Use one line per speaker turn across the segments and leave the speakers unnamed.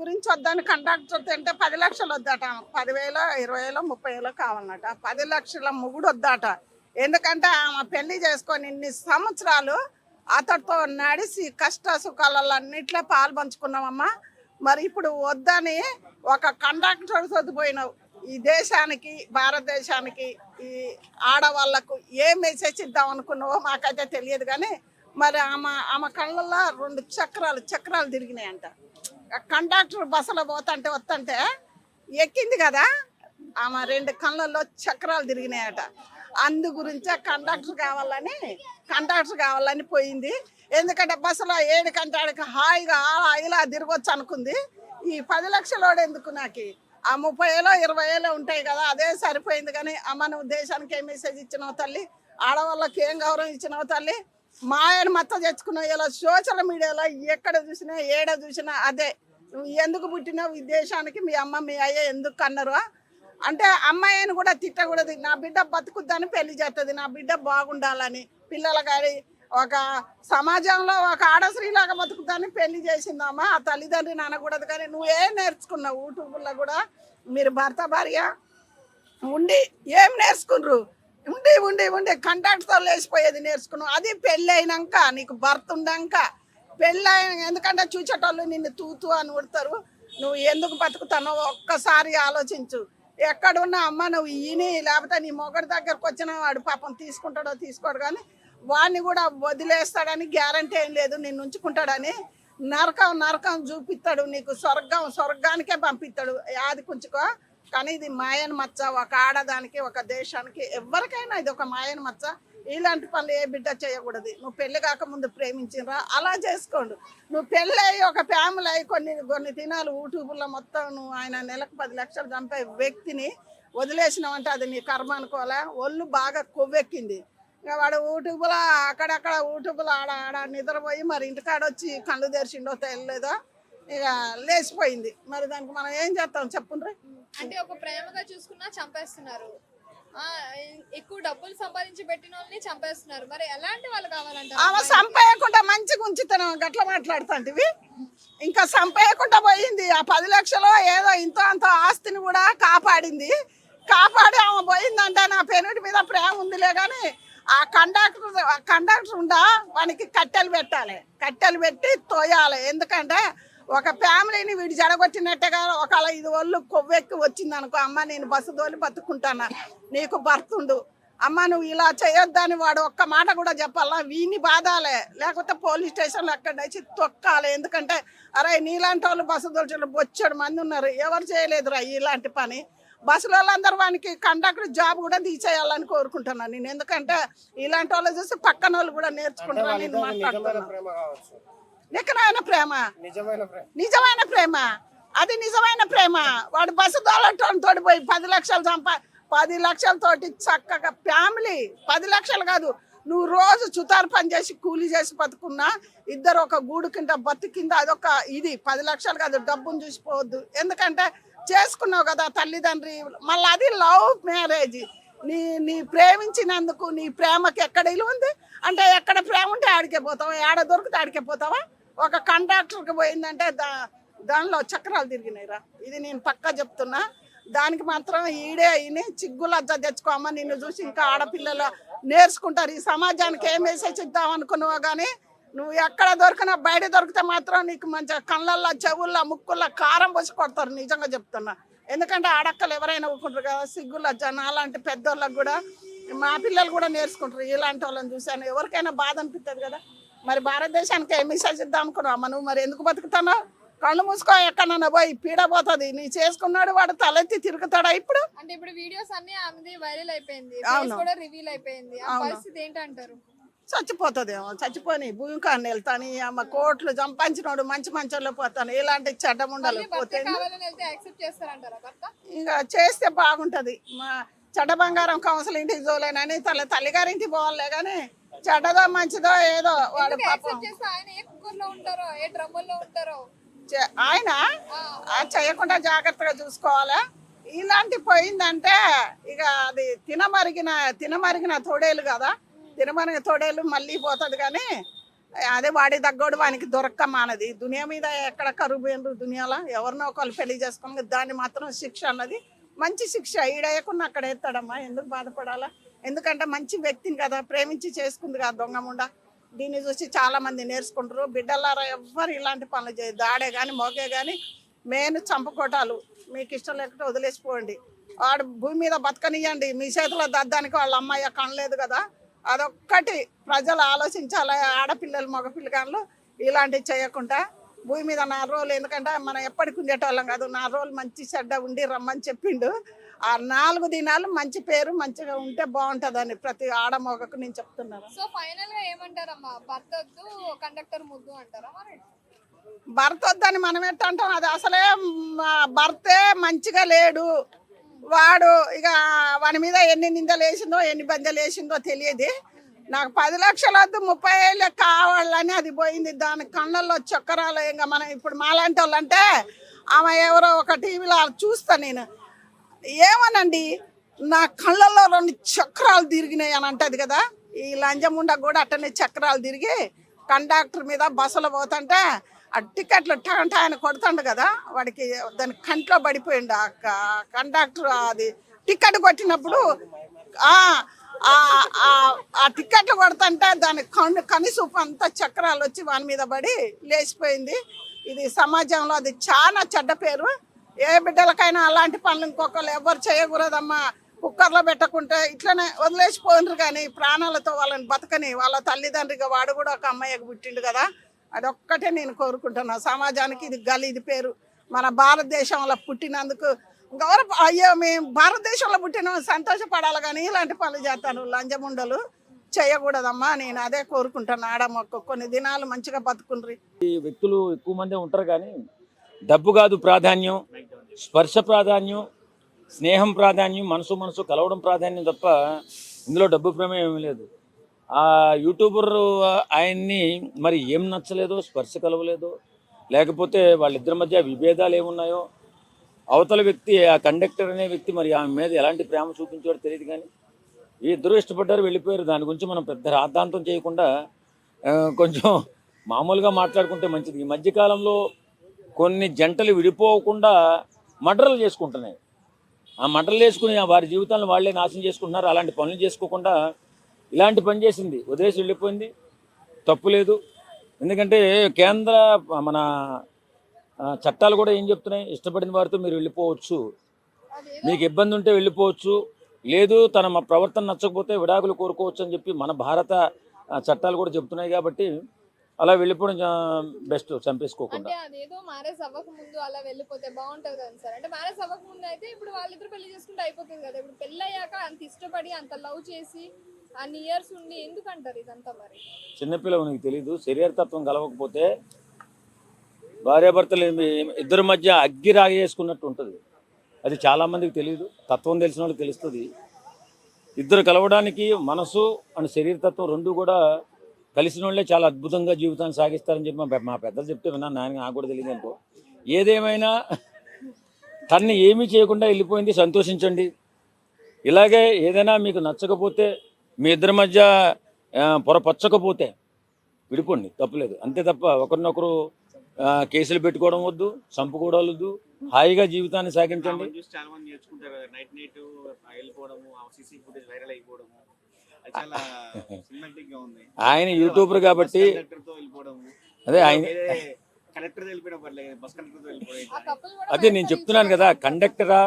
గురించి వద్దని కండక్టర్ అంటే 10 లక్షలు వద్దట. 10,000, 20,000, 30,000 కావాలన్నట. 10 లక్షల మొగుడు వద్దట. ఎందుకంటే ఆమె పెళ్లి చేసుకొని ఇన్ని సంవత్సరాలు అతడితో నడిచి కష్ట సుఖాలన్నిట్లో పాలు పంచుకున్నామమ్మా. మరి ఇప్పుడు వద్దని ఒక కండక్టర్ చదిపోయినావు. ఈ దేశానికి, భారతదేశానికి, ఈ ఆడవాళ్లకు ఏ మెసేజ్ ఇద్దాం అనుకున్నావో మాకైతే తెలియదు. కానీ మరి ఆమె కళ్ళల్లో 2 చక్రాలు తిరిగినాయంట. కండక్టర్ బస్సులో వస్తుంటే ఎక్కింది కదా, ఆమె 2 కళ్ళల్లో చక్రాలు తిరిగినాయట. అందు గురించే కండక్టర్ కావాలని పోయింది. ఎందుకంటే బస్సులో 7 గంటలకి హాయిగా ఇలా తిరగొచ్చు అనుకుంది. ఈ 10 లక్షలోడు ఎందుకు నాకు? ఆ 30,000, 20,000 ఉంటాయి కదా, అదే సరిపోయింది. కానీ అమ్మ, నువ్వు దేశానికి ఏం మెసేజ్ ఇచ్చినావు తల్లి? ఆడవాళ్ళకి ఏం గౌరవం ఇచ్చినావు తల్లి? మా ఆయన మొత్తం తెచ్చుకున్నావు. ఇలా సోషల్ మీడియాలో ఎక్కడ చూసినా, ఏడ చూసినా అదే. నువ్వు ఎందుకు పుట్టినావు ఈ దేశానికి? మీ అమ్మ, మీ అయ్య ఎందుకు అన్నారు అంటే అమ్మాయిని కూడా తిట్టకూడదు. నా బిడ్డ బతుకుద్దని పెళ్లి చేస్తుంది, నా బిడ్డ బాగుండాలని. పిల్లల గారి ఒక సమాజంలో ఒక ఆడశ్రీలాగా బతుకుద్దని పెళ్లి చేసిందమ్మా. ఆ తల్లిదండ్రిని అనకూడదు. కానీ నువ్వేం నేర్చుకున్నావు? యూట్యూబ్లో కూడా మీరు భర్త భార్య ఉండి ఏం నేర్చుకున్నారు? ఉండి కండక్టర్తో లేచిపోయేది నేర్చుకున్నావు. అది పెళ్ళి అయినాక, నీకు భర్త ఉండాక పెళ్ళి అయిన. ఎందుకంటే చూచేటోళ్ళు నిన్ను తూతూ అని ఉడతారు. నువ్వు ఎందుకు బతుకుతున్నావు ఒక్కసారి ఆలోచించు. ఎక్కడున్నా అమ్మ, నువ్వు ఈని లేకపోతే నీ మొగడి దగ్గరకు వచ్చిన వాడు పాపం తీసుకుంటాడో తీసుకోడు, కానీ వాడిని కూడా వదిలేస్తాడని గ్యారంటీ ఏం లేదు. నిన్ను ఉంచుకుంటాడని. నరకం చూపిస్తాడు నీకు. స్వర్గానికే పంపిస్తాడు. యాది కుంచుకో. కానీ ఇది మాయన మచ్చ. ఒక ఆడదానికి, ఒక దేశానికి, ఎవరికైనా ఇది ఒక మాయన మచ్చ. ఇలాంటి పనులు ఏ బిడ్డ చేయకూడదు. నువ్వు పెళ్లి కాకముందు ప్రేమించినరా అలా చేసుకోండు. నువ్వు పెళ్ళి అయ్యి ఒక ఫ్యామిలీ అయ్యి కొన్ని దినాలు యూట్యూబ్లో మొత్తం నువ్వు ఆయన నెలకు 10 లక్షలు చంపే వ్యక్తిని వదిలేసినావంటే అది నీ కర్మ అనుకోలే. ఒళ్ళు బాగా కొవ్వెక్కింది. ఇక వాడు యూట్యూబ్లో అక్కడక్కడ యూట్యూబ్లో ఆడ నిద్రపోయి మరి ఇంటికాడ వచ్చి కళ్ళు తెరిచిండో తెలియలేదో ఇక లేచిపోయింది. మరి దానికి మనం ఏం చేస్తాం చెప్పుండ్రి?
అంటే ఒక ప్రేమగా చూసుకున్నా చంపేస్తున్నారు. ఎక్కువ డబ్బులు సంపాదించి పెట్టిన వాళ్ళని చంపేస్తున్నారు. మరి ఎలాంటి వాళ్ళు కావాలంటారు?
ఆమె సంపేయకుండా మంచిగా ఉంచుతాను గట్ల మాట్లాడుతాంటివి. ఇంకా సంపేయకుండా పోయింది. ఆ 10 లక్షలు ఏదో ఇంతో అంత ఆస్తిని కూడా కాపాడి ఆమె పోయిందంటే నా పెనుడి మీద ప్రేమ ఉందిలే. కానీ ఆ కండక్టర్ ఉండా వానికి కట్టెలు పెట్టి తోయాలి. ఎందుకంటే ఒక ఫ్యామిలీని వీడు జడగొట్టినట్టుగా ఒకవేళ ఇది ఒళ్ళు కొవ్వెక్కి వచ్చింది అనుకో, అమ్మ నేను బస్సు తోలి బతుకుంటానా, నీకు భర్తుండు, అమ్మ నువ్వు ఇలా చేయొద్దని వాడు ఒక్క మాట కూడా చెప్పాలా? వీని బాధాలే. లేకపోతే పోలీస్ స్టేషన్లో ఎక్కడైతే తొక్కాలి. ఎందుకంటే అరే నీలాంటి వాళ్ళు బస్సు తోలు బొచ్చాడు మంది ఉన్నారు, ఎవరు చేయలేదురా ఇలాంటి పని. బస్సుల వాళ్ళందరూ వానికి కండక్టర్ జాబ్ కూడా తీసేయాలని కోరుకుంటున్నాను నేను. ఎందుకంటే ఇలాంటి వాళ్ళు చూసి పక్కన వాళ్ళు కూడా నేర్చుకుంటారని నేను మాట్లాడుతున్నాను. నిజమైన ప్రేమ అది నిజమైన ప్రేమ. వాడు బస్సు తోడిపోయి 10 లక్షలు 10 లక్షలతోటి చక్కగా ఫ్యామిలీ 10 లక్షలు కాదు, నువ్వు రోజు చుతారు పని చేసి కూలీ చేసి బతుకున్నా ఇద్దరు ఒక గూడు కింద బతుకింద అదొక ఇది. 10 లక్షలు కాదు, డబ్బును చూసిపోవద్దు. ఎందుకంటే చేసుకున్నావు కదా తల్లిదండ్రి. మళ్ళీ అది లవ్ మ్యారేజ్. నీ ప్రేమించినందుకు నీ ప్రేమకి ఎక్కడ ఇల్లు ఉంది అంటే, ఎక్కడ ప్రేమ ఉంటే ఆడికే పోతావా, ఏడ దొరికితే ఆడికే పోతావా? ఒక కండక్టర్కి పోయిందంటే దానిలో చక్రాలు తిరిగినాయిరా. ఇది నేను పక్కా చెప్తున్నా. దానికి మాత్రం ఈడే ఈయన చిగ్గులజ్జ తెచ్చుకోమా. నిన్ను చూసి ఇంకా ఆడపిల్లలు నేర్చుకుంటారు. ఈ సమాజానికి ఏం మెసేజ్ ఇద్దాం అనుకున్నావో కానీ నువ్వు ఎక్కడ దొరికినా బయట దొరికితే మాత్రం నీకు మంచిగా కళ్ళల్లో, చెవుల్లో, ముక్కుల్లో కారం పోసి కొడతారు. నిజంగా చెప్తున్నా. ఎందుకంటే ఆడక్కలు ఎవరైనా ఊరుకుంటారు కదా, సిగ్గులజ్జ. అలాంటి పెద్దోళ్ళకి కూడా మా పిల్లలు కూడా నేర్చుకుంటారు. ఇలాంటి వాళ్ళని చూసాను. ఎవరికైనా బాధ అనిపిస్తుంది కదా. మరి భారతదేశానికి ఏ మెసేజ్ ఇద్దాం అనుకున్నావు? నువ్వు మరి ఎందుకు బతుకుతున్నావు? కళ్ళు మూసుకో, ఎక్కడన్నా పోయి పీడపోతుంది. నీ చేసుకున్నాడు వాడు తలెత్తి తిరుగుతాడా ఇప్పుడు?
అంటే ఇప్పుడు వీడియోస్ అన్ని ఆమెది వైరల్ అయిపోయింది, కూడా రివీల్ అయిపోయింది. ఆ పరిస్థితి ఏంటంటారు?
చచ్చిపోతుందేమో. చచ్చిపోయి భూమి కాని వెళ్తాను. అమ్మ కోట్లు సంపాదించినోడు మంచి మంచంలో పోతాను. ఇలాంటి చెడ్డముండలు పోతే ఇంకా చేస్తే బాగుంటది. మా చెడ్డ బంగారం కౌన్సిల్ ఇంటికి చూలేనని తల్లిగారింటికి పోవాలే. కానీ చెడ్డదో మంచిదో ఏదో వాడు ఆయన చేయకుండా జాగ్రత్తగా చూసుకోవాలా. ఇలాంటి పోయిందంటే ఇక అది తినమరిగిన తోడేలు కదా. తినమరిగిన తోడేలు మళ్ళీ పోతుంది. కానీ అదే వాడి తగ్గోడు వానికి దొరక్క మానది. దునియా మీద ఎక్కడ కరువు పోయినరు దునియాలో ఎవరినో ఒకళ్ళు పెళ్లి చేసుకుని దాన్ని మాత్రం శిక్ష అన్నది మంచి శిక్ష. ఈడేయకుండా అక్కడ ఎత్తాడమ్మా, ఎందుకు బాధపడాలా? ఎందుకంటే మంచి వ్యక్తిని కదా, ప్రేమించి చేసుకుంది కదా దొంగముండ. దీన్ని చూసి చాలా మంది నేర్చుకుంటారు. బిడ్డలారా ఎవ్వరు ఇలాంటి పనులు చేయదు. ఆడే కానీ మోగే కానీ మెయిన్ చంపకోటాలు. మీకు ఇష్టం లేకపోతే వదిలేసిపోండి. వాడు భూమి మీద బతకనియండి. మీ చేతిలో దద్దానికి వాళ్ళ అమ్మాయి కనలేదు కదా, అదొక్కటి ప్రజలు ఆలోచించాలి. ఆడపిల్లలు మగపిల్లగాళ్ళు ఇలాంటివి చేయకుండా భూమి మీద 4 రోజులు, ఎందుకంటే మనం ఎప్పటికి ఉండేటోళ్ళం కాదు, 4 రోజులు మంచి చెడ్డ ఉండి రమ్మని చెప్పిండు. ఆ 4 దినాలు మంచి పేరు మంచిగా ఉంటే బాగుంటుందని ప్రతి ఆడమొగకు నేను చెప్తున్నాను.
సో ఫైనల్ గా ఏమంటారమ్మా, భర్త వద్దు కండక్టర్ ముద్దు అంటారా? మరి
భర్త వద్దని మనం ఎట్ట అంటాం? అది అసలే భర్తే మంచిగా లేడు. వాడు ఇక వాని మీద ఎన్ని నిందలు వేసిందో ఎన్ని బందెలు వేసిందో తెలియదు. నాకు 10 లక్షలు వద్దు 30,000 కావాలని అది పోయింది. దాని కళ్ళల్లో చక్కరాలు. ఇంకా మనం ఇప్పుడు మాలాంటి వాళ్ళు అంటే ఆమె ఎవరో ఒక టీవీలో చూస్తా నేను, ఏమోనండి నా కళ్ళల్లో 2 చక్రాలు తిరిగినాయి అని అంటది కదా. ఈ లంజముండ కూడా అట్టనే చక్రాలు తిరిగి కండక్టర్ మీద బస్సులో పోతుంటే ఆ టికెట్లు ఆయన కొడుతుండు కదా, వాడికి దాని కంట్లో పడిపోయిండు. ఆ కండక్టర్ అది టికెట్ కొట్టినప్పుడు ఆ టికెట్లు కొడుతుంటే దాని కనిసూపు అంతా చక్రాలు వచ్చి వాని మీద పడి లేచిపోయింది. ఇది సమాజంలో అది చాలా చెడ్డ పేరు. ఏ బిడ్డలకైనా అలాంటి పనులు ఇంకొకరు ఎవరు చేయకూడదమ్మా. కుక్కర్లో పెట్టకుంటే ఇట్లనే వదిలేసిపోయినరు, కానీ ప్రాణాలతో వాళ్ళని బతకని వాళ్ళ తల్లిదండ్రిగా వాడు కూడా ఒక అమ్మాయికి పుట్టిండు కదా. అదొక్కటే నేను కోరుకుంటున్నా. సమాజానికి ఇది గలీది పేరు. మన భారతదేశంలో పుట్టినందుకు గౌరవ, అయ్యో మేము భారతదేశంలో పుట్టిన సంతోషపడాలి, కానీ ఇలాంటి పనులు చేస్తాను లంజముండలు చేయకూడదమ్మా. నేను అదే కోరుకుంటాను. ఆడమొక్క కొన్ని దినాలు మంచిగా బతుకుండ్రి.
ఈ వ్యక్తులు ఎక్కువ మందే ఉంటారు, కానీ డబ్బు కాదు ప్రాధాన్యం, స్పర్శ ప్రాధాన్యం, స్నేహం ప్రాధాన్యం, మనసు కలవడం ప్రాధాన్యం తప్ప ఇందులో డబ్బు ప్రమేయం ఏమీ లేదు. ఆ యూట్యూబర్ ఆయన్ని మరి ఏం నచ్చలేదో, స్పర్శ కలవలేదో, లేకపోతే వాళ్ళిద్దరి మధ్య విభేదాలు ఏమున్నాయో, అవతల వ్యక్తి ఆ కండక్టర్ అనే వ్యక్తి మరి ఆమె మీద ఎలాంటి ప్రేమ చూపించాడో తెలియదు, కానీ ఈ ఇద్దరు ఇష్టపడ్డారు, వెళ్ళిపోయారు. దాని గురించి మనం పెద్ద రాద్ధాంతం చేయకుండా కొంచెం మామూలుగా మాట్లాడుకుంటే మంచిది. ఈ మధ్యకాలంలో కొన్ని జంటలు విడిపోకుండా మర్డర్లు చేసుకుంటున్నాయి. ఆ మర్డర్లు చేసుకుని వారి జీవితాలను వాళ్ళే నాశనం చేసుకుంటున్నారు. అలాంటి పనులు చేసుకోకుండా ఇలాంటి పని చేసింది, వదిలేసి వెళ్ళిపోయింది, తప్పు లేదు. ఎందుకంటే కేంద్ర మన చట్టాలు కూడా ఏం చెప్తున్నాయి, ఇష్టపడిన వారితో మీరు వెళ్ళిపోవచ్చు, మీకు ఇబ్బంది ఉంటే వెళ్ళిపోవచ్చు, లేదు తన ప్రవర్తన నచ్చకపోతే విడాకులు కోరుకోవచ్చు అని చెప్పి మన భారత చట్టాలు కూడా చెప్తున్నాయి. కాబట్టి అలా వెళ్ళిపోవడం బెస్ట్, చంపేసుకోకుండా.
అంటే అదేదో మ్యారేజ్ అవ్వక ముందు అలా వెళ్ళిపోతే బాగుంటది కదా సార్. అంటే మ్యారేజ్ అవ్వక ముందు అయితే ఇప్పుడు వాళ్ళిద్దరు పెళ్లి చేసుకుంటే అయిపోతుంది కదా. ఇప్పుడు పెళ్లి అయ్యాక అంత ఇష్టపడి అంత లవ్ చేసి అన్ని ఇయర్స్ ఉండి ఎందుకు అంటారు ఇదంతా? మరి
చిన్నపిల్లవు నీకు తెలీదు, శరీరతత్వం కలవకపోతే భార్యాభర్తలు ఇద్దరి మధ్య అగ్గి రాగేసుకున్నట్టు ఉంటుంది. అది చాలామందికి తెలియదు, తత్వం తెలిసిన వాళ్ళకి తెలుస్తుంది. ఇద్దరు కలవడానికి మనసు అండ్ శరీరతత్వం రెండు కూడా కలిసిన వాళ్ళే చాలా అద్భుతంగా జీవితాన్ని సాగిస్తారని చెప్పి మా పెద్దలు చెప్తే విన్నాను. నాకు కూడా తెలియదు అనుకో. ఏదేమైనా తన్ని ఏమీ చేయకుండా వెళ్ళిపోయింది, సంతోషించండి. ఇలాగే ఏదైనా మీకు నచ్చకపోతే, మీ ఇద్దరి మధ్య పొరపచ్చకపోతే విడిపోండి, తప్పులేదు. అంతే తప్ప ఒకరినొకరు కేసులు పెట్టుకోవడం వద్దు, చంపుకోవడం వద్దు, హాయిగా జీవితాన్ని సాగించండి.
చాలా మంది నేర్చుకుంటారు కదా, నైట్ వెళ్ళిపోవడము, సీసీ ఫుటేజ్ వైరల్ అయిపోవడము, చాలా సినిమాటిక్ గా ఉంది.
ఆయన యూట్యూబర్ కాబట్టి అదే ఆయన అదే నేను చెప్తున్నాను కదా. కండక్టరా,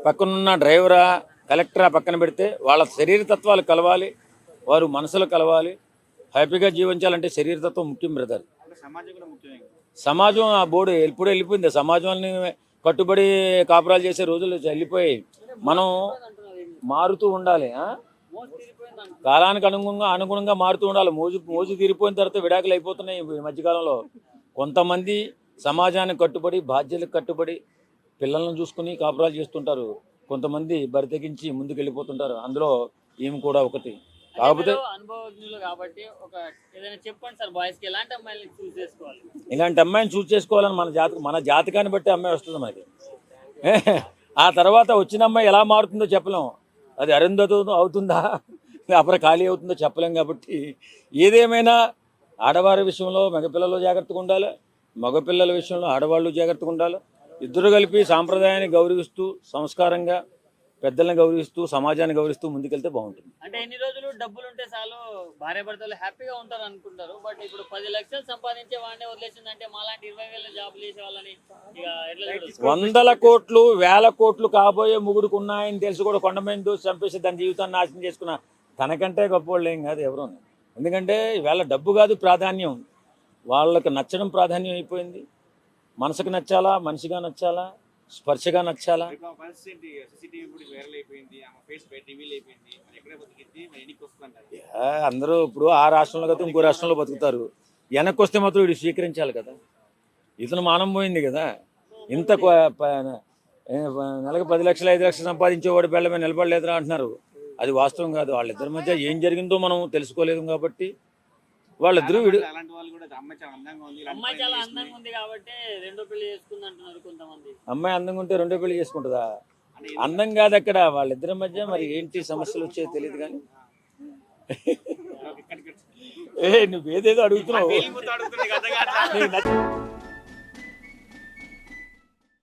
పక్కనున్న డ్రైవరా, కలెక్టరా పక్కన పెడితే వాళ్ళ శరీరతత్వాలు కలవాలి, వారు మనసులు కలవాలి. హ్యాపీగా జీవించాలంటే శరీరతత్వం ముఖ్యం బ్రదర్. సమాజం ఆ బోర్డు ఎప్పుడు వెళ్ళిపోయింది. సమాజాన్ని కట్టుబడి కాపురాలు చేసే రోజులు వెళ్ళిపోయాయి. మనం మారుతూ ఉండాలి, కాలానికి అనుగుణంగా మారుతూ ఉండాలి. మోజు తీరిపోయిన తర్వాత విడాకులు అయిపోతున్నాయి ఈ మధ్యకాలంలో. కొంతమంది సమాజానికి కట్టుబడి, బాధ్యతలకు కట్టుబడి పిల్లలను చూసుకుని కాపురాలు చేస్తుంటారు. కొంతమంది బరి తెగించి ముందుకు వెళ్ళిపోతుంటారు. అందులో ఈమె కూడా ఒకటి. కాకపోతే
అనుభవజ్ఞులు కాబట్టి ఏదైనా చెప్పండి సార్, బాయ్స్ కి ఎలాంటి అమ్మాయిని చూస్ చేసుకోవాలి?
ఇలాంటి అమ్మాయిని చూస్ చేసుకోవాలని మన జాతకాన్ని బట్టి అమ్మాయి వస్తుంది మనకి. ఆ తర్వాత వచ్చిన అమ్మాయి ఎలా మారుతుందో చెప్పలేము. అది అరుంధతి అవుతుందా, అప్పుడు ఖాళీ అవుతుందో చెప్పలేం. కాబట్టి ఏదేమైనా ఆడవారి విషయంలో మగపిల్లలు జాగ్రత్తగా ఉండాలి, మగపిల్లల విషయంలో ఆడవాళ్ళు జాగ్రత్తగా ఉండాలి. ఇద్దరు కలిపి సాంప్రదాయాన్ని గౌరవిస్తూ సంస్కారంగా పెద్దల్ని గౌరవిస్తూ సమాజాన్ని గౌరవిస్తూ ముందుకెళ్తే బాగుంటుంది.
అంటే ఎన్ని రోజులు డబ్బులు ఉంటే చాలు భార్య భర్తలు హ్యాపీగా ఉంటారు అనుకుంటారు. బట్ ఇప్పుడు 10 లక్షలు సంపాదించే వాడినే వదిలేసిందంటే మాలాంటి 20,000 జాబులు చేసే వాళ్ళని ఇక ఎట్లా చూడొచ్చు?
100 కోట్లు 1000 కోట్లు కాబోయే ముగుడుకు ఉన్నాయని తెలిసి కూడా కొండమైన దోసి చంపేసి దాని జీవితాన్ని నాశనం చేసుకున్న తనకంటే గొప్పవాళ్ళు ఏం కాదు ఎవరు. ఎందుకంటే ఇవాళ డబ్బు కాదు ప్రాధాన్యం, వాళ్ళకి నచ్చడం ప్రాధాన్యం అయిపోయింది. మనసుకు నచ్చాలా, మనిషిగా నచ్చాలా, స్పర్శగా నచ్చాలా.
ఇప్పుడు ఆ పరిస్థితి సీసీటీవీ ఫుటేజ్ వైరల్ అయిపోయింది, ఆమె ఫేస్ బయట రివీల్ అయిపోయింది, మరి ఎక్కడ బతికింది, మరి ఎన్నికి వస్తుందంటారు?
అందరూ ఇప్పుడు ఆ రాష్ట్రంలో కదా ఇంకో రాష్ట్రంలో బతుకుతారు. వెనక్కి వస్తే మాత్రం వీడు స్వీకరించాలి కదా. ఇతను మానం పోయింది కదా. ఇంత నెలకు 10 లక్షలు 5 లక్షలు సంపాదించేవాడు పిల్లమే నిలబడలేదురా అంటున్నారు. అది వాస్తవం కాదు. వాళ్ళిద్దరి మధ్య ఏం జరిగిందో మనం తెలుసుకోలేదు కాబట్టి వాళ్ళిద్దరూ
అలాంటి వాళ్ళు కూడా అమ్మాయి చాలా అందంగా ఉంది, ఇలాంటి
అమ్మాయి
పనులు
చాలా
చేస్తుంది.
అందంగా ఉంది కాబట్టి రెండో పెళ్లి చేసుకుంది అంటున్నారు కొంతమంది.
అమ్మాయి అందంగా ఉంటే రెండో పెళ్లి చేసుకుంటుందా?
అని
అందం కాదు అక్కడ, వాళ్ళిద్దరి మధ్య మరి ఏంటి సమస్యలు వచ్చాయో తెలియదు కానీ
ఇక్కడికి
నువ్వేదేదో అడుగుతున్నావు.
వెళ్ళిపోతూ అడుగుతుంది కదా.